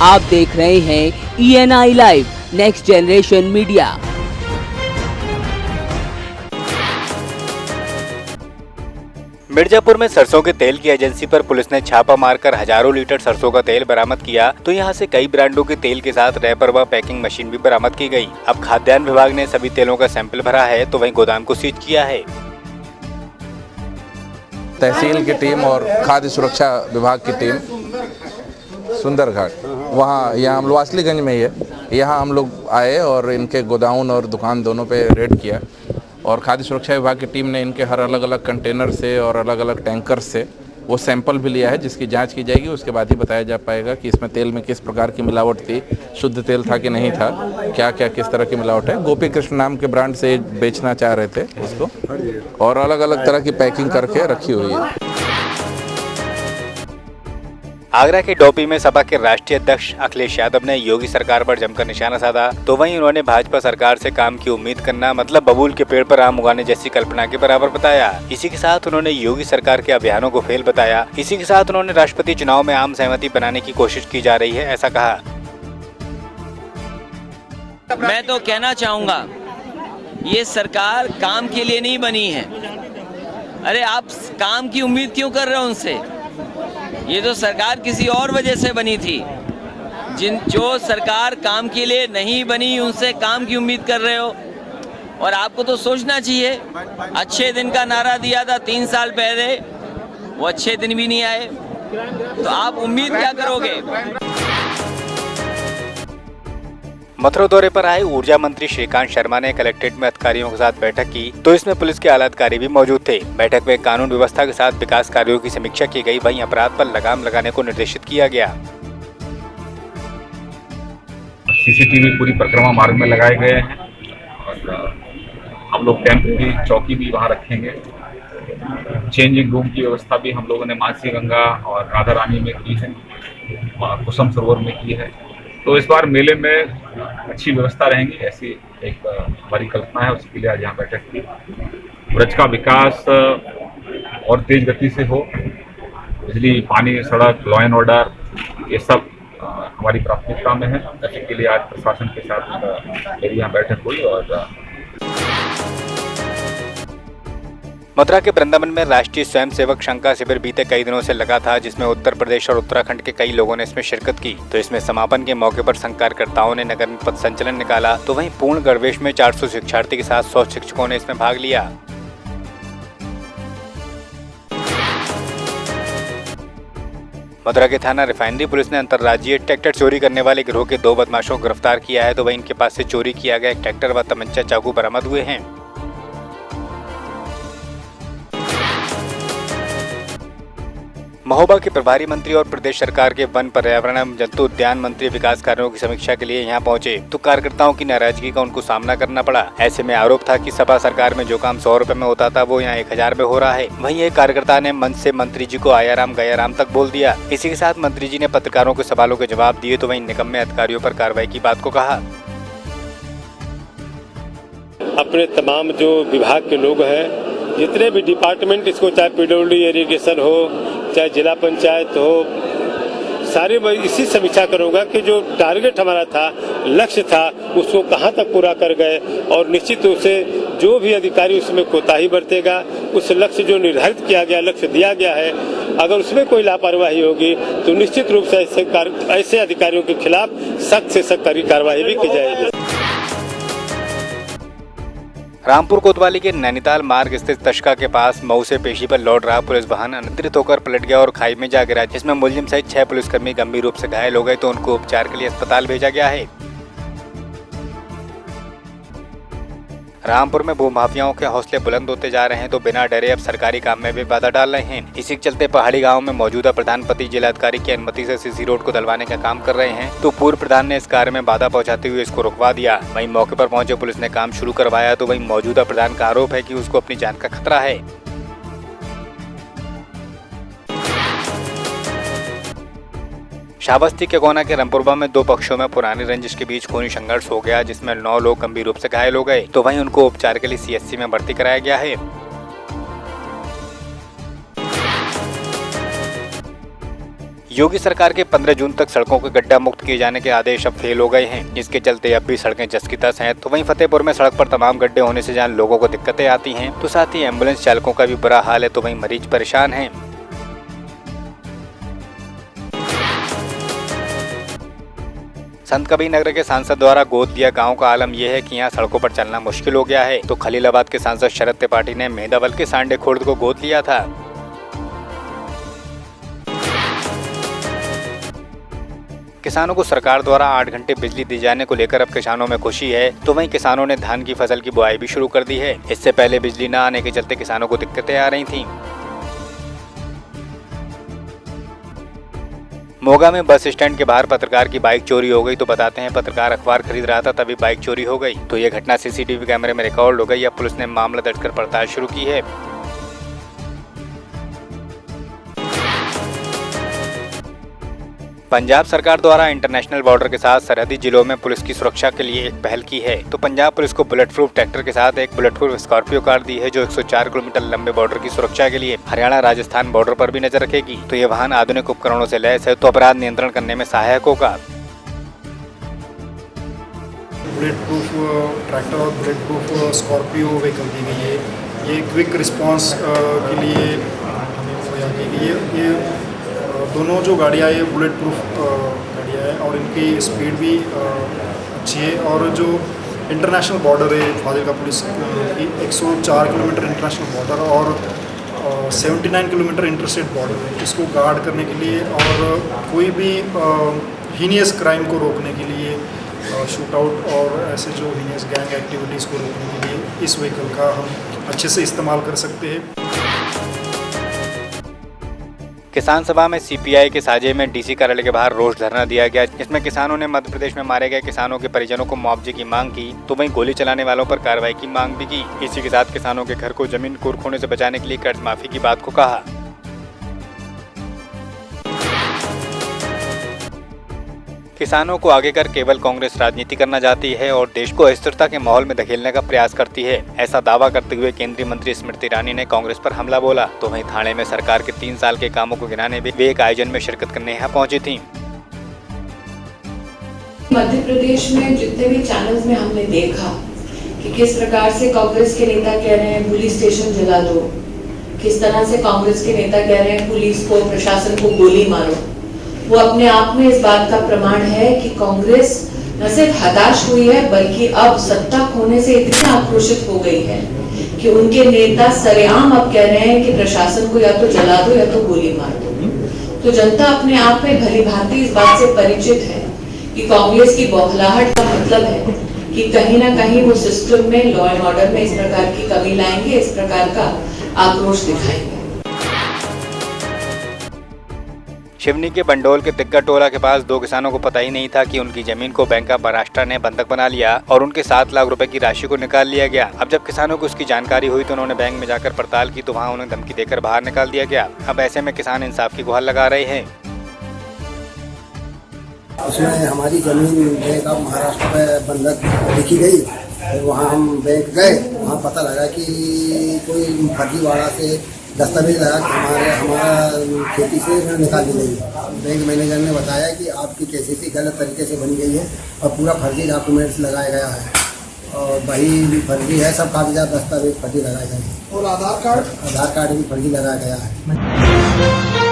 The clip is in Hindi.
आप देख रहे हैं ENI live next generation media. Mirzapur में सरसों के तेल की एजेंसी पर पुलिस ने छापा मारकर हजारों लीटर सरसों का तेल बरामद किया। तो यहां से कई ब्रांडों के तेल के साथ रैपर व पैकिंग मशीन भी बरामद की गई। अब खाद्यान्न विभाग ने सभी तेलों का सैंपल भरा है, तो वहीं गोदाम को सीज किया है। तहसील की टीम और खाद्य सुरक्षा विभाग की टीम सुंदरघाट वहाँ यहाँ हम लोग वासलीगंज में ही है, यहाँ हम लोग आए और इनके गोदाउन और दुकान दोनों पे रेड किया और खाद्य सुरक्षा विभाग की टीम ने इनके हर अलग अलग कंटेनर से और अलग अलग टैंकर से वो सैंपल भी लिया है, जिसकी जांच की जाएगी। उसके बाद ही बताया जा पाएगा कि इसमें तेल में किस प्रकार की मिलावट थी, शुद्ध तेल था कि नहीं था, क्या क्या किस तरह की मिलावट है। गोपी कृष्ण नाम के ब्रांड से बेचना चाह रहे थे इसको और अलग अलग तरह की पैकिंग करके रखी हुई है। आगरा के डोपी में सपा के राष्ट्रीय अध्यक्ष अखिलेश यादव ने योगी सरकार पर जमकर निशाना साधा। तो वहीं उन्होंने भाजपा सरकार से काम की उम्मीद करना मतलब बबूल के पेड़ पर आम उगाने जैसी कल्पना के बराबर बताया। इसी के साथ उन्होंने योगी सरकार के अभियानों को फेल बताया। इसी के साथ उन्होंने राष्ट्रपति चुनाव में आम सहमति बनाने की कोशिश की जा रही है, ऐसा कहा। मैं तो कहना चाहूँगा ये सरकार काम के लिए नहीं बनी है। अरे आप काम की उम्मीद क्यों कर रहे हो उनसे? ये तो सरकार किसी और वजह से बनी थी। जो सरकार काम के लिए नहीं बनी उनसे काम की उम्मीद कर रहे हो। और आपको तो सोचना चाहिए, अच्छे दिन का नारा दिया था 3 साल पहले, वो अच्छे दिन भी नहीं आए, तो आप उम्मीद क्या करोगे? मथुरा दौरे पर आए ऊर्जा मंत्री श्रीकांत शर्मा ने कलेक्ट्रेट में अधिकारियों के साथ बैठक की। तो इसमें पुलिस के आला अधिकारी भी मौजूद थे। बैठक में कानून व्यवस्था के साथ विकास कार्यों की समीक्षा की गई। वहीं अपराध पर लगाम लगाने को निर्देशित किया गया। सीसीटीवी पूरी परिक्रमा मार्ग में लगाए गए हैं और हम लोग टेम्परेरी चौकी भी वहाँ रखेंगे। चेंजिंग रूम की व्यवस्था भी हम लोगों ने मानसी गंगा और राधा रानी में की है, कुसुम सरोवर में की है। तो इस बार मेले में अच्छी व्यवस्था रहेंगी, ऐसी एक हमारी कल्पना है। उसके लिए आज यहाँ बैठक की। ब्रज का विकास और तेज गति से हो, बिजली, पानी, सड़क, लॉ एंड ऑर्डर, ये सब हमारी प्राथमिकता में है। इसके लिए आज प्रशासन के साथ मेरी यहाँ बैठक हुई। और मथुरा के वृंदावन में राष्ट्रीय स्वयंसेवक संघ का शिविर बीते कई दिनों से लगा था, जिसमें उत्तर प्रदेश और उत्तराखंड के कई लोगों ने इसमें शिरकत की। तो इसमें समापन के मौके पर संघ कार्यकर्ताओं ने नगर में पथ संचलन निकाला। तो वहीं पूर्ण गणवेश में 400 शिक्षार्थी के साथ 100 शिक्षकों ने इसमें भाग लिया। मथुरा के थाना रिफाइनरी पुलिस ने अंतर्राज्यीय ट्रैक्टर चोरी करने वाले गिरोह के 2 बदमाशों को गिरफ्तार किया है। तो वहीं इनके पास से चोरी किया गया एक ट्रैक्टर व तमंचा चाकू बरामद हुए हैं। महोबा के प्रभारी मंत्री और प्रदेश सरकार के वन, पर्यावरण एवं जंतु उद्यान मंत्री विकास कार्यों की समीक्षा के लिए यहां पहुंचे। तो कार्यकर्ताओं की नाराजगी का उनको सामना करना पड़ा। ऐसे में आरोप था कि सपा सरकार में जो काम 100 रुपए में होता था वो यहां 1000 में हो रहा है। वहीं एक कार्यकर्ता ने मंच से मंत्री जी को आयाराम गयाराम तक बोल दिया। इसी के साथ मंत्री जी ने पत्रकारों के सवालों के जवाब दिए। तो वहीं निकम्मे अधिकारियों पर कार्रवाई की बात को कहा। अपने तमाम जो विभाग के लोग हैं, जितने भी डिपार्टमेंट, इसको चाहे पीडब्ल्यूडी इरिगेशन हो, चाहे जिला पंचायत हो, सारे मैं इसी समीक्षा करूंगा कि जो टारगेट हमारा था, लक्ष्य था, उसको कहां तक पूरा कर गए। और निश्चित रूप से जो भी अधिकारी उसमें कोताही बरतेगा, उस लक्ष्य जो निर्धारित किया गया, लक्ष्य दिया गया है, अगर उसमें कोई लापरवाही होगी तो निश्चित रूप से ऐसे अधिकारियों के खिलाफ सख्त से सख्त कार्रवाई भी की जाएगी। रामपुर कोतवाली के नैनीताल मार्ग स्थित तशका के पास मऊ से पेशी पर लौट रहा पुलिस वाहन अनियंत्रित होकर पलट गया और खाई में जा गिरा, जिसमें मुलजिम सहित 6 पुलिसकर्मी गंभीर रूप से घायल हो गए। तो उनको उपचार के लिए अस्पताल भेजा गया है। रामपुर में भूमाफियाओं के हौसले बुलंद होते जा रहे हैं। तो बिना डरे अब सरकारी काम में भी बाधा डाल रहे हैं। इसी के चलते पहाड़ी गांव में मौजूदा प्रधानपति जिलाधिकारी की अनुमति से सीसी रोड को दलवाने का काम कर रहे हैं। तो पूर्व प्रधान ने इस कार्य में बाधा पहुंचाते हुए इसको रुकवा दिया। वहीं मौके पर पहुंचे पुलिस ने काम शुरू करवाया। तो वहीं मौजूदा प्रधान का आरोप है कि उसको अपनी जान का खतरा है। श्रावस्ती के गोना के रमपुरवा में 2 पक्षों में पुरानी रंजिश के बीच खूनी संघर्ष हो गया, जिसमें 9 लोग गंभीर रूप से घायल हो गए। तो वहीं उनको उपचार के लिए सीएचसी में भर्ती कराया गया है। योगी सरकार के 15 जून तक सड़कों के गड्ढा मुक्त किए जाने के आदेश अब फेल हो गए हैं, जिसके चलते अब भी सड़कें जस की तस हैं। तो वहीं फतेहपुर में सड़क पर तमाम गड्ढे होने से जहां लोगों को दिक्कतें आती हैं, तो साथ ही एम्बुलेंस चालकों का भी बुरा हाल है, तो वहीं मरीज परेशान हैं। संत कबीर नगर के सांसद द्वारा गोद लिया गांव का आलम यह है कि यहां सड़कों पर चलना मुश्किल हो गया है। तो खलीलाबाद के सांसद शरद त्रिपाठी ने मेदावल के सांडे खुर्द को गोद लिया था। किसानों को सरकार द्वारा 8 घंटे बिजली दी जाने को लेकर अब किसानों में खुशी है। तो वहीं किसानों ने धान की फसल की बुआई भी शुरू कर दी है। इससे पहले बिजली न आने के चलते किसानों को दिक्कतें आ रही थीं। मोगा में बस स्टैंड के बाहर पत्रकार की बाइक चोरी हो गई। तो बताते हैं पत्रकार अखबार खरीद रहा था, तभी बाइक चोरी हो गई। तो ये घटना सीसीटीवी कैमरे में रिकॉर्ड हो गई। अब पुलिस ने मामला दर्ज कर पड़ताल शुरू की है। पंजाब सरकार द्वारा इंटरनेशनल बॉर्डर के साथ सरहदी जिलों में पुलिस की सुरक्षा के लिए एक पहल की है। तो पंजाब पुलिस को बुलेट प्रूफ ट्रैक्टर के साथ एक बुलेट प्रूफ स्कॉर्पियो कार दी है, जो 104 किलोमीटर लंबे बॉर्डर की सुरक्षा के लिए हरियाणा राजस्थान बॉर्डर पर भी नजर रखेगी। तो ये वाहन आधुनिक उपकरणों से लैस है, तो अपराध नियंत्रण करने में सहायक होगा। बुलेट प्रूफ ट्रैक्टर और बुलेट प्रूफ स्कॉर्पियो व्हीकल दी गई है। ये क्विक रिस्पांस के लिए हमें मुहैया की गई है। ये दोनों जो गाड़ियाँ ये बुलेट प्रूफ गाड़ियाँ हैं और इनकी स्पीड भी अच्छी है। और जो इंटरनेशनल बॉर्डर है फाजिलका पुलिस की 104 किलोमीटर इंटरनेशनल बॉर्डर और 79 किलोमीटर इंटरस्टेट बॉर्डर है, इसको गार्ड करने के लिए और कोई भी हीनियस क्राइम को रोकने के लिए, शूट आउट और ऐसे जो हीनियस गैंग एक्टिविटीज़ को रोकने के लिए इस व्हीकल का हम अच्छे से इस्तेमाल कर सकते हैं। किसान सभा में सीपीआई के साझे में डीसी कार्यालय के बाहर रोष धरना दिया गया, जिसमें किसानों ने मध्य प्रदेश में मारे गए किसानों के परिजनों को मुआवजे की मांग की। तो वहीं गोली चलाने वालों पर कार्रवाई की मांग भी की। इसी के साथ किसानों के घर को जमीन कुर्क होने से बचाने के लिए कर्ज माफी की बात को कहा। किसानों को आगे कर केवल कांग्रेस राजनीति करना चाहती है और देश को अस्थिरता के माहौल में धकेलने का प्रयास करती है, ऐसा दावा करते हुए केंद्रीय मंत्री स्मृति ईरानी ने कांग्रेस पर हमला बोला। तो वहीं ठाणे में सरकार के 3 साल के कामों को गिनाने वे एक आयोजन में शिरकत करने यहाँ पहुंची थीं। मध्य प्रदेश में जितने भी चैनल्स में हमने देखा कि किस प्रकार से कांग्रेस के नेता कह रहे हैं पुलिस स्टेशन जला दो, किस तरह से कांग्रेस के नेता कह रहे हैं पुलिस को, प्रशासन को गोली मारो, वो अपने आप में इस बात का प्रमाण है कि कांग्रेस न सिर्फ हताश हुई है बल्कि अब सत्ता खोने से इतनी आक्रोशित हो गई है कि उनके नेता सरेआम अब कह रहे हैं कि प्रशासन को या तो जला दो या तो गोली मार दो। तो जनता अपने आप में भली भांति इस बात से परिचित है कि कांग्रेस की बौखलाहट का मतलब है कि कहीं ना कहीं वो सिस्टम में, लॉ एंड ऑर्डर में इस प्रकार की कमी लाएंगे, इस प्रकार का आक्रोश दिखाएंगे। शिवनी के बंडोल के तिग्गा टोला के पास 2 किसानों को पता ही नहीं था कि उनकी जमीन को बैंक ऑफ महाराष्ट्र ने बंधक बना लिया और उनके 7 लाख रुपए की राशि को निकाल लिया गया। अब जब किसानों को उसकी जानकारी हुई तो उन्होंने बैंक में जाकर पड़ताल की, तो वहां उन्हें धमकी देकर बाहर निकाल दिया गया। अब ऐसे में किसान इंसाफ की गुहार लगा रहे हैं। उसमें हमारी जमीन बैंक ऑफ महाराष्ट्र में बंधक लिखी गई, तो वहाँ हम बैंक गए, वहाँ पता लगा कि कोई फर्जीवाड़ा से दस्तावेज लगा कि हमारा खेती से निकाल दी गई। बैंक मैनेजर ने बताया कि आपकी केसीसी गलत तरीके से बनी गई है और पूरा फर्जी डॉक्यूमेंट्स लगाया गया है और वही भी फर्जी है, सब कागजात दस्तावेज फर्जी लगाए गए हैं और आधार कार्ड भी फर्जी लगाया गया है।